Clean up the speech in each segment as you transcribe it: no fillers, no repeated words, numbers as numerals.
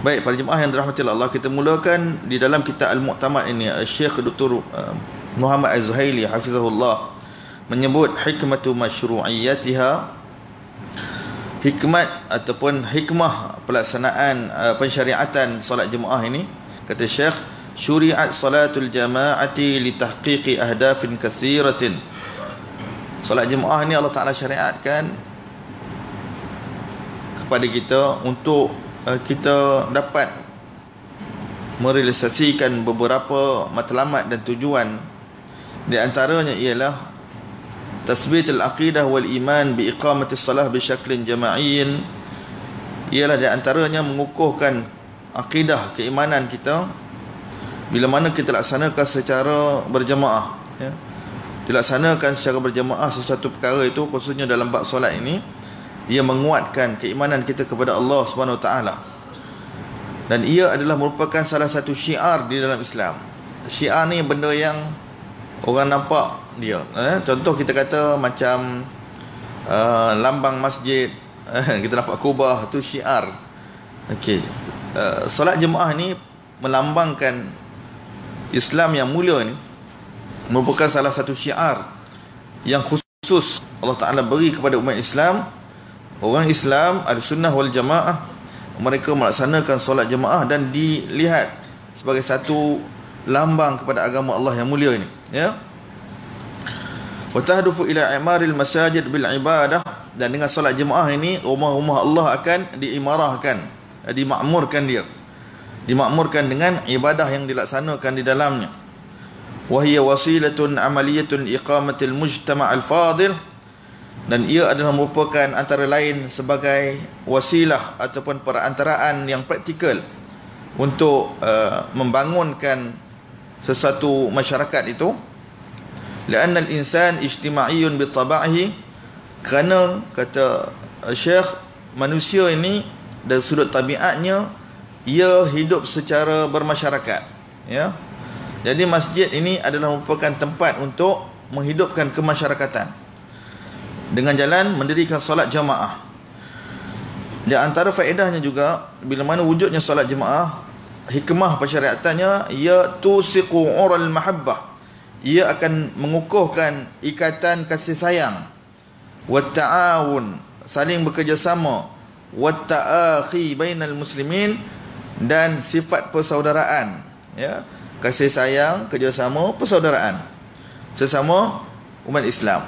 Baik, para jemaah yang dirahmati Allah, kita mulakan di dalam kitab Al-Mu'tamad ini. Syekh Dr. Muhammad Az-Zuhaili hafizahullah menyebut hikmatu masyru'iyatiha, hikmat ataupun hikmah pelaksanaan pensyariatan solat jemaah ini. Kata Syekh, syuri'at salatul jama'ati li tahqiqi ahdafin katsiratin. Solat jemaah ini Allah Ta'ala syariatkan kepada kita untuk kita dapat merealisasikan beberapa matlamat dan tujuan. Di antaranya ialah tasbit al-aqidah wal iman bi iqamati salah bi syaklin jama'iyyin. Ialah di antaranya mengukuhkan akidah, keimanan kita bila mana kita laksanakan secara berjamaah, ya. Dilaksanakan secara berjamaah sesuatu perkara itu, khususnya dalam bab solat ini, ia menguatkan keimanan kita kepada Allah Subhanahu Wa Taala. Dan ia adalah merupakan salah satu syiar di dalam Islam. Syiar ni benda yang orang nampak dia. Contoh kita kata macam lambang masjid, kita nampak kubah, tu syiar. Okey. Solat jemaah ni melambangkan Islam yang mulia ni, merupakan salah satu syiar yang khusus Allah Ta'ala beri kepada umat Islam. Orang Islam Ahlussunnah wal Jamaah, mereka melaksanakan solat jemaah dan dilihat sebagai satu lambang kepada agama Allah yang mulia ini, ya. Wa tahdufu ila imaril masajid bil ibadah, dan dengan solat jemaah ini rumah-rumah Allah akan diimarahkan, dimakmurkan dia. Dimakmurkan dengan ibadah yang dilaksanakan di dalamnya. Wa hiya wasilatun amaliyatun iqamatil mujtama' al-fadil, dan ia adalah merupakan antara lain sebagai wasilah ataupun perantaraan yang praktikal untuk membangunkan sesuatu masyarakat itu. Lianna al-insan ijtima'iyyun bi taba'ihi, kerana kata Syekh, manusia ini dari sudut tabiatnya ia hidup secara bermasyarakat, ya. Jadi masjid ini adalah merupakan tempat untuk menghidupkan kemasyarakatan dengan jalan mendirikan solat jamaah. Di antara faedahnya juga, bila mana wujudnya solat jamaah, hikmah pensyariatannya, ia tusiqu ural mahabbah, ia akan mengukuhkan ikatan kasih sayang, wat ta'awun, saling bekerjasama, wat ta'akhi bainal muslimin, dan sifat persaudaraan, ya. Kasih sayang, kerjasama, persaudaraan sesama umat Islam.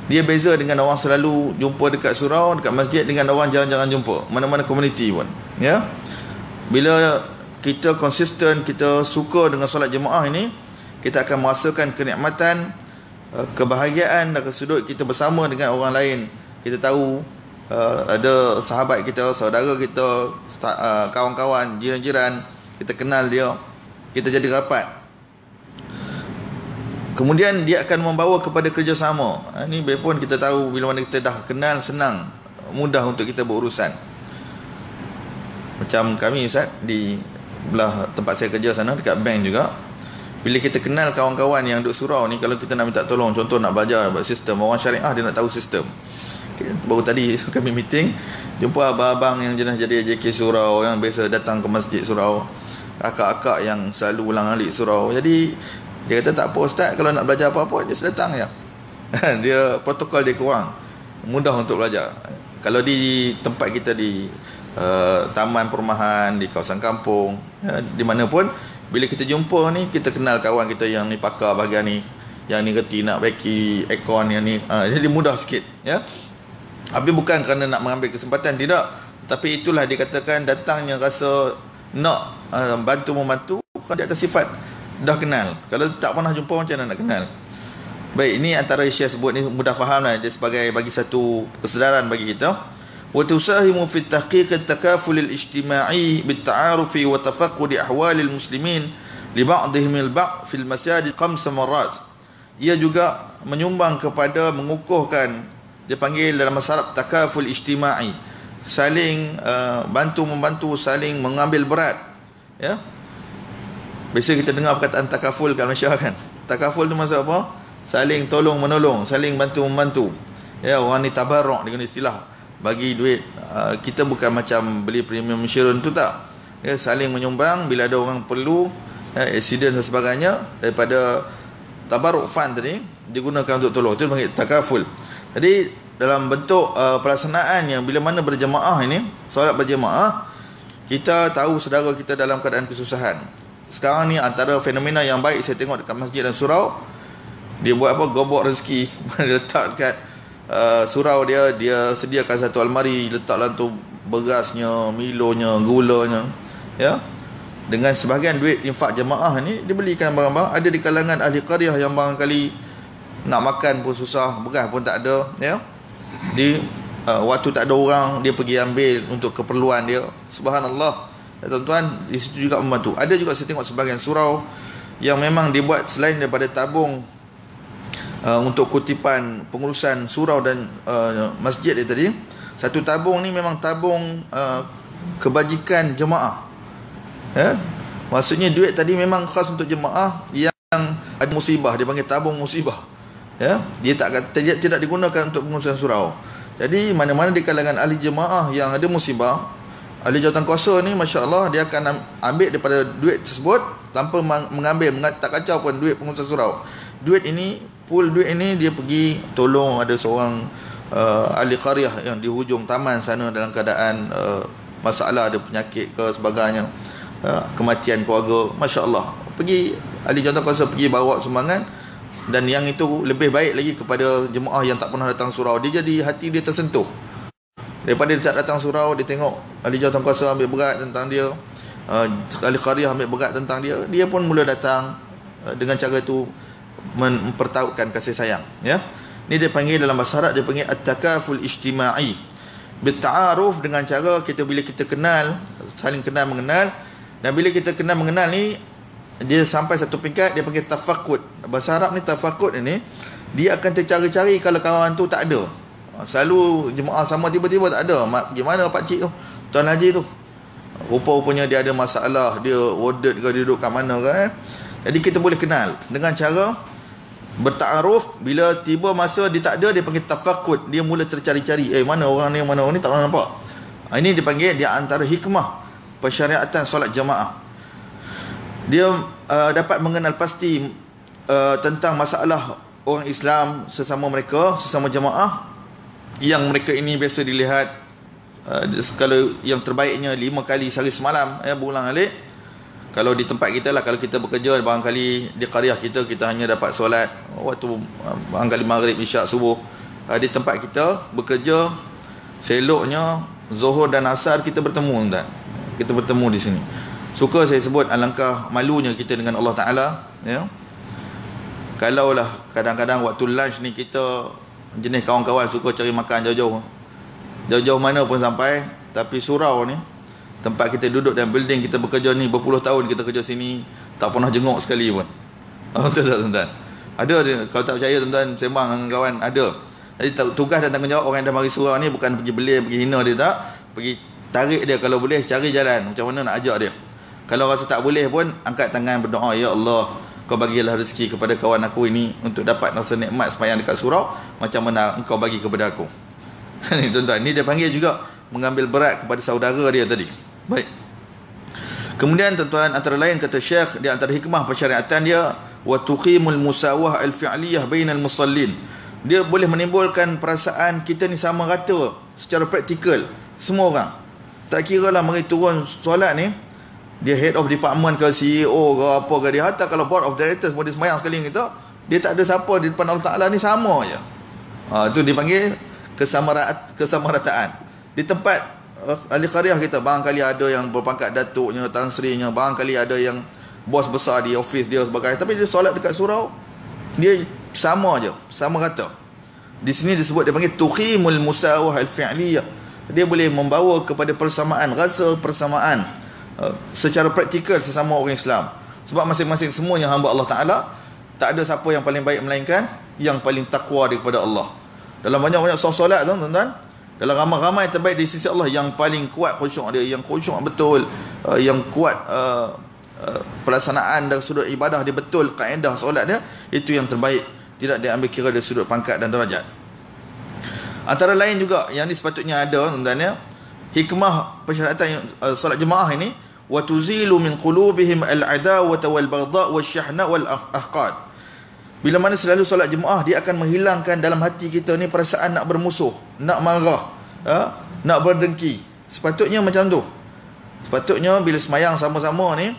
Dia beza dengan orang selalu jumpa dekat surau, dekat masjid, dengan orang jarang-jarang jumpa mana-mana komuniti pun, ya. Bila kita konsisten, kita suka dengan solat jemaah ini, kita akan merasakan kenikmatan, kebahagiaan dari sudut kita bersama dengan orang lain. Kita tahu ada sahabat kita, saudara kita, kawan-kawan, jiran-jiran, kita kenal dia, kita jadi rapat. Kemudian dia akan membawa kepada kerjasama. Ini pun kita tahu, bila mana kita dah kenal, senang, mudah untuk kita berurusan. Macam kami, Ustaz, di belah tempat saya kerja sana, dekat bank juga, bila kita kenal kawan-kawan yang duduk surau ni, kalau kita nak minta tolong, contoh nak belajar buat sistem, orang syariah dia nak tahu sistem. Baru tadi kami meeting, jumpa abang-abang yang jenah jadi AJK surau, yang biasa datang ke masjid surau, kakak-kakak yang selalu ulang-alik surau. Jadi dia kata, tak apa Ustaz, kalau nak belajar apa-apa dia datang je. Dia protokol dia kurang, mudah untuk belajar. Kalau di tempat kita di taman perumahan, di kawasan kampung, di mana pun, bila kita jumpa ni, kita kenal kawan kita yang ni pakar bahagian ni, yang ni reti nak baiki aircon, yang ni, jadi mudah sikit, ya. Tapi bukan kerana nak mengambil kesempatan, tidak. Tapi itulah dikatakan datangnya rasa nak bantu-membantu di atas sifat dah kenal. Kalau tak pernah jumpa, macam mana nak kenal? Baik, ini antara Syekh sebut ni mudah faham lah, dia sebagai bagi satu kesedaran bagi kita. Wa tusahimu fi tahqiq at-takaful al-ijtima'i bit-ta'arufi wa tafaqqud ahwal al-muslimin li ba'dihim al-ba' fi al-masajid 5 marrat. Ia juga menyumbang kepada mengukuhkan, dia panggil dalam masalah takaful ijtima'i, saling bantu-membantu, saling mengambil berat, ya. Biasa kita dengar perkataan takaful kat Malaysia kan. Takaful tu maksud apa? Saling tolong menolong, saling bantu-membantu. Ya, orang ni tabarruk dengan istilah bagi duit. Kita bukan macam beli premium insurance tu, tak. ya, saling menyumbang bila ada orang perlu, ya, accident dan sebagainya, daripada tabarruk fund tadi digunakan untuk tolong. Itu dipanggil takaful. Jadi dalam bentuk pelaksanaan yang bila mana berjemaah ini, solat berjemaah, kita tahu saudara kita dalam keadaan kesusahan. Sekarang ni antara fenomena yang baik saya tengok dekat masjid dan surau, dia buat apa, gobok rezeki. Dia letak dekat surau dia sediakan satu almari, letaklah tu berasnya, milonya, gulanya, ya. Dengan sebahagian duit infak jemaah ni dibelikan barang-barang. Ada di kalangan ahli qaryah yang barangkali nak makan pun susah, beras pun tak ada, ya. Waktu tak ada orang, dia pergi ambil untuk keperluan dia. Subhanallah, ya, tuan-tuan, di situ juga membantu. Ada juga saya tengok sebahagian surau yang memang dibuat selain daripada tabung untuk kutipan pengurusan surau dan masjid dia tadi, satu tabung ni memang tabung kebajikan jemaah, ya. Maksudnya duit tadi memang khas untuk jemaah yang ada musibah, dia panggil tabung musibah, ya. Dia tidak digunakan untuk pengurusan surau. Jadi mana-mana di kalangan ahli jemaah yang ada musibah, ahli jawatankuasa ni masya-Allah, dia akan ambil daripada duit tersebut tanpa mengambil, tak kacau pun duit pengurusan surau. Duit ini, pool duit ini dia pergi tolong ada seorang ahli qaryah yang di hujung taman sana dalam keadaan masalah, ada penyakit ke sebagainya, kematian keluarga, masya-Allah. Pergi ahli jawatankuasa pergi bawa sumbangan, dan yang itu lebih baik lagi kepada jemaah yang tak pernah datang surau. Dia jadi hati dia tersentuh. Daripada dia tak datang surau, dia tengok ahli jawatankuasa ambil berat tentang dia, ahli qaryah ambil berat tentang dia, dia pun mula datang. Dengan cara itu mempertautkan kasih sayang, ya. Ni dia panggil dalam bahasa Arab, dia panggil at-takaful ijtima'i. Bertaaruf dengan cara kita bila kita kenal, saling kenal mengenal, dan bila kita kenal mengenal ni dia sampai satu peringkat dia panggil tafakkud. Bahasa Arab ni tafakkud ini, dia akan tercari-cari kalau kawan tu tak ada. Selalu jemaah sama tiba-tiba tak ada. Gimana pak cik tu, Tuan Haji tu, rupa-rupanya dia ada masalah, dia warded ke, dia duduk kat mana ke, Jadi kita boleh kenal dengan cara bertaaruf. Bila tiba masa dia tak ada, dia panggil tafakkud. Dia mula tercari-cari, mana orang ni tak pernah nampak. Ini dipanggil dia antara hikmah pensyariatan solat jamaah. Dia dapat mengenal pasti tentang masalah orang Islam sesama mereka, sesama jamaah, yang mereka ini biasa dilihat kalau yang terbaiknya 5 kali sehari semalam, berulang-alik. Kalau di tempat kita lah, kalau kita bekerja, barangkali di qaryah kita hanya dapat solat waktu barangkali maghrib, isyak, subuh. Di tempat kita bekerja, seloknya Zuhur dan Asar kita bertemu, tuan. Kita bertemu di sini. Suka saya sebut alangkah malunya kita dengan Allah Ta'ala, ya. Kalaulah kadang-kadang waktu lunch ni kita jenis kawan-kawan suka cari makan jauh-jauh. Jauh-jauh mana pun sampai, tapi surau ni, tempat kita duduk dan building kita bekerja ni, berpuluh tahun kita kerja sini, tak pernah jenguk sekali pun. Betul tak, tuan-tuan? Ada, kalau tak percaya tuan-tuan sembang dengan kawan, ada. Jadi tugas dan tanggungjawab orang yang dah mari surau ni bukan pergi beli, pergi hina dia, tak. Pergi tarik dia, kalau boleh cari jalan macam mana nak ajak dia. Kalau rasa tak boleh pun, angkat tangan berdoa, ya Allah, kau bagilah rezeki kepada kawan aku ini untuk dapat rasa nikmat sembahyang dekat surau macam mana engkau bagi kepada aku. Ni tuan-tuan, ni dia panggil juga mengambil berat kepada saudara dia tadi. Baik. Kemudian tuan-tuan, antara lain kata Syekh, di antara hikmah pensyariatan dia, wa tuqimul musawah al-fi'liyah bainal musallin. Dia boleh menimbulkan perasaan kita ni sama rata secara praktikal semua orang. Tak kira lah mari turun solat ni, dia head of department ke, CEO ke apa ke, dia hatta kalau board of directors pun dia sembahyang sekali kita, dia tak ada siapa di depan Allah Ta'ala ni sama je. Itu dipanggil kesamarataan. Di tempat ahli qaryah kita, barangkali ada yang berpangkat datuknya, tan serinya, barangkali ada yang bos besar di office dia sebagainya, tapi dia solat dekat surau, dia sama je, sama rata. Di sini disebut, dia panggil tuqimul musawah al-fi'liyah. Dia boleh membawa kepada persamaan, rasa persamaan secara praktikal sesama orang Islam. Sebab masing-masing semuanya hamba Allah Ta'ala. Tak ada siapa yang paling baik melainkan yang paling takwa daripada Allah. Dalam banyak-banyak solat tuan-tuan, dalam ramai-ramai terbaik di sisi Allah, yang paling kuat khusyuk dia, yang khusyuk betul, yang kuat pelaksanaan dan sudut ibadah dia betul, kaedah solat dia, itu yang terbaik. Tidak diambil kira dari sudut pangkat dan darajat. Antara lain juga yang ni sepatutnya ada tuan-tuan, ya, hikmah pensyariatan solat jemaah ini, wa tuzilu min qulubihim al-adawata wal baghdha wasyahna wal ahqad. Bila mana selalu solat jemaah, dia akan menghilangkan dalam hati kita ni perasaan nak bermusuh, nak marah, nak berdengki. Sepatutnya macam tu. Sepatutnya bila semayang sama-sama ni,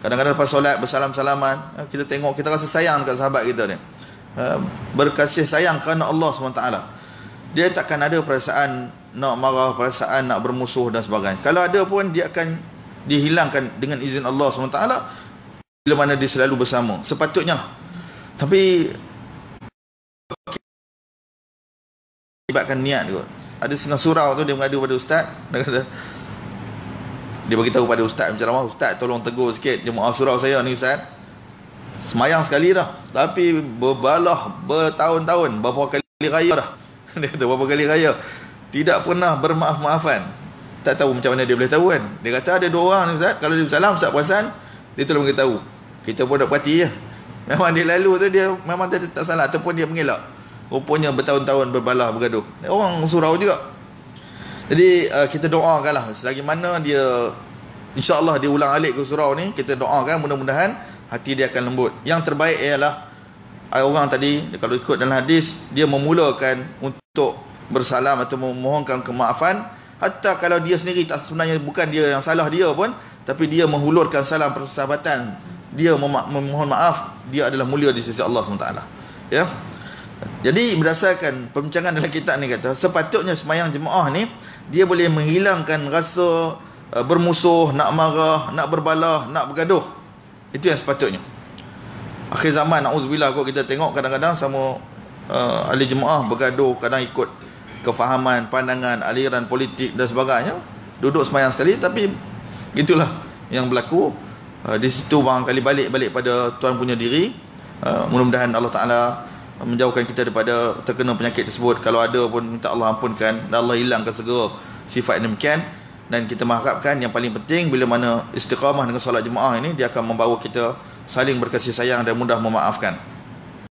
kadang-kadang lepas solat bersalam-salaman, kita tengok, kita rasa sayang dekat sahabat kita ni, berkasih sayang kerana Allah SWT. Dia takkan ada perasaan nak marah, perasaan nak bermusuh dan sebagainya. Kalau ada pun, dia akan dihilangkan dengan izin Allah SWT bila mana dia selalu bersama. Sepatutnya. Tapi libatkan niat juga. Ada setengah surau tu dia mengadu pada ustaz, dia beritahu pada ustaz macam, ustaz tolong tegur sikit jemaah surau saya ni ustaz, semayang sekali dah, tapi berbalah bertahun-tahun, berapa kali raya dah. Dia kata berapa kali raya tidak pernah bermaaf-maafan. Tak tahu macam mana dia boleh tahu kan. Dia kata ada 2 orang ni ustaz, kalau dia bersalam ustaz perasan, dia tolong beritahu. Kita pun nak perhati je. Memang dia lalu tu dia memang tak salah, ataupun dia mengelak. Rupanya bertahun-tahun berbalah bergaduh. Orang surau juga. Jadi kita doakanlah selagi mana dia, insya-Allah dia ulang alik ke surau ni, kita doakan mudah-mudahan hati dia akan lembut. Yang terbaik ialah orang tadi, kalau ikut dalam hadis, dia memulakan untuk bersalam atau memohonkan kemaafan, hatta kalau dia sendiri tak, sebenarnya bukan dia yang salah dia pun, tapi dia menghulurkan salam persahabatan, dia memohon maaf, dia adalah mulia di sisi Allah SWT. Ya. Jadi berdasarkan perbincangan dalam kitab ni kata, sepatutnya semayang jemaah ni dia boleh menghilangkan rasa bermusuh, nak marah, nak berbalah, nak bergaduh. Itu yang sepatutnya. Akhir zaman, na'udzubillah, kita tengok kadang-kadang sama ahli jemaah bergaduh, kadang ikut kefahaman, pandangan, aliran politik dan sebagainya. Duduk semayang sekali, tapi itulah yang berlaku. Di situ barangkali balik pada tuan punya diri. Mudah-mudahan Allah Ta'ala menjauhkan kita daripada terkena penyakit tersebut. Kalau ada pun minta Allah ampunkan dan Allah hilangkan segera sifat demikian. Dan kita mengharapkan yang paling penting, bila mana istiqamah dengan solat jemaah ini, dia akan membawa kita saling berkasih sayang dan mudah memaafkan.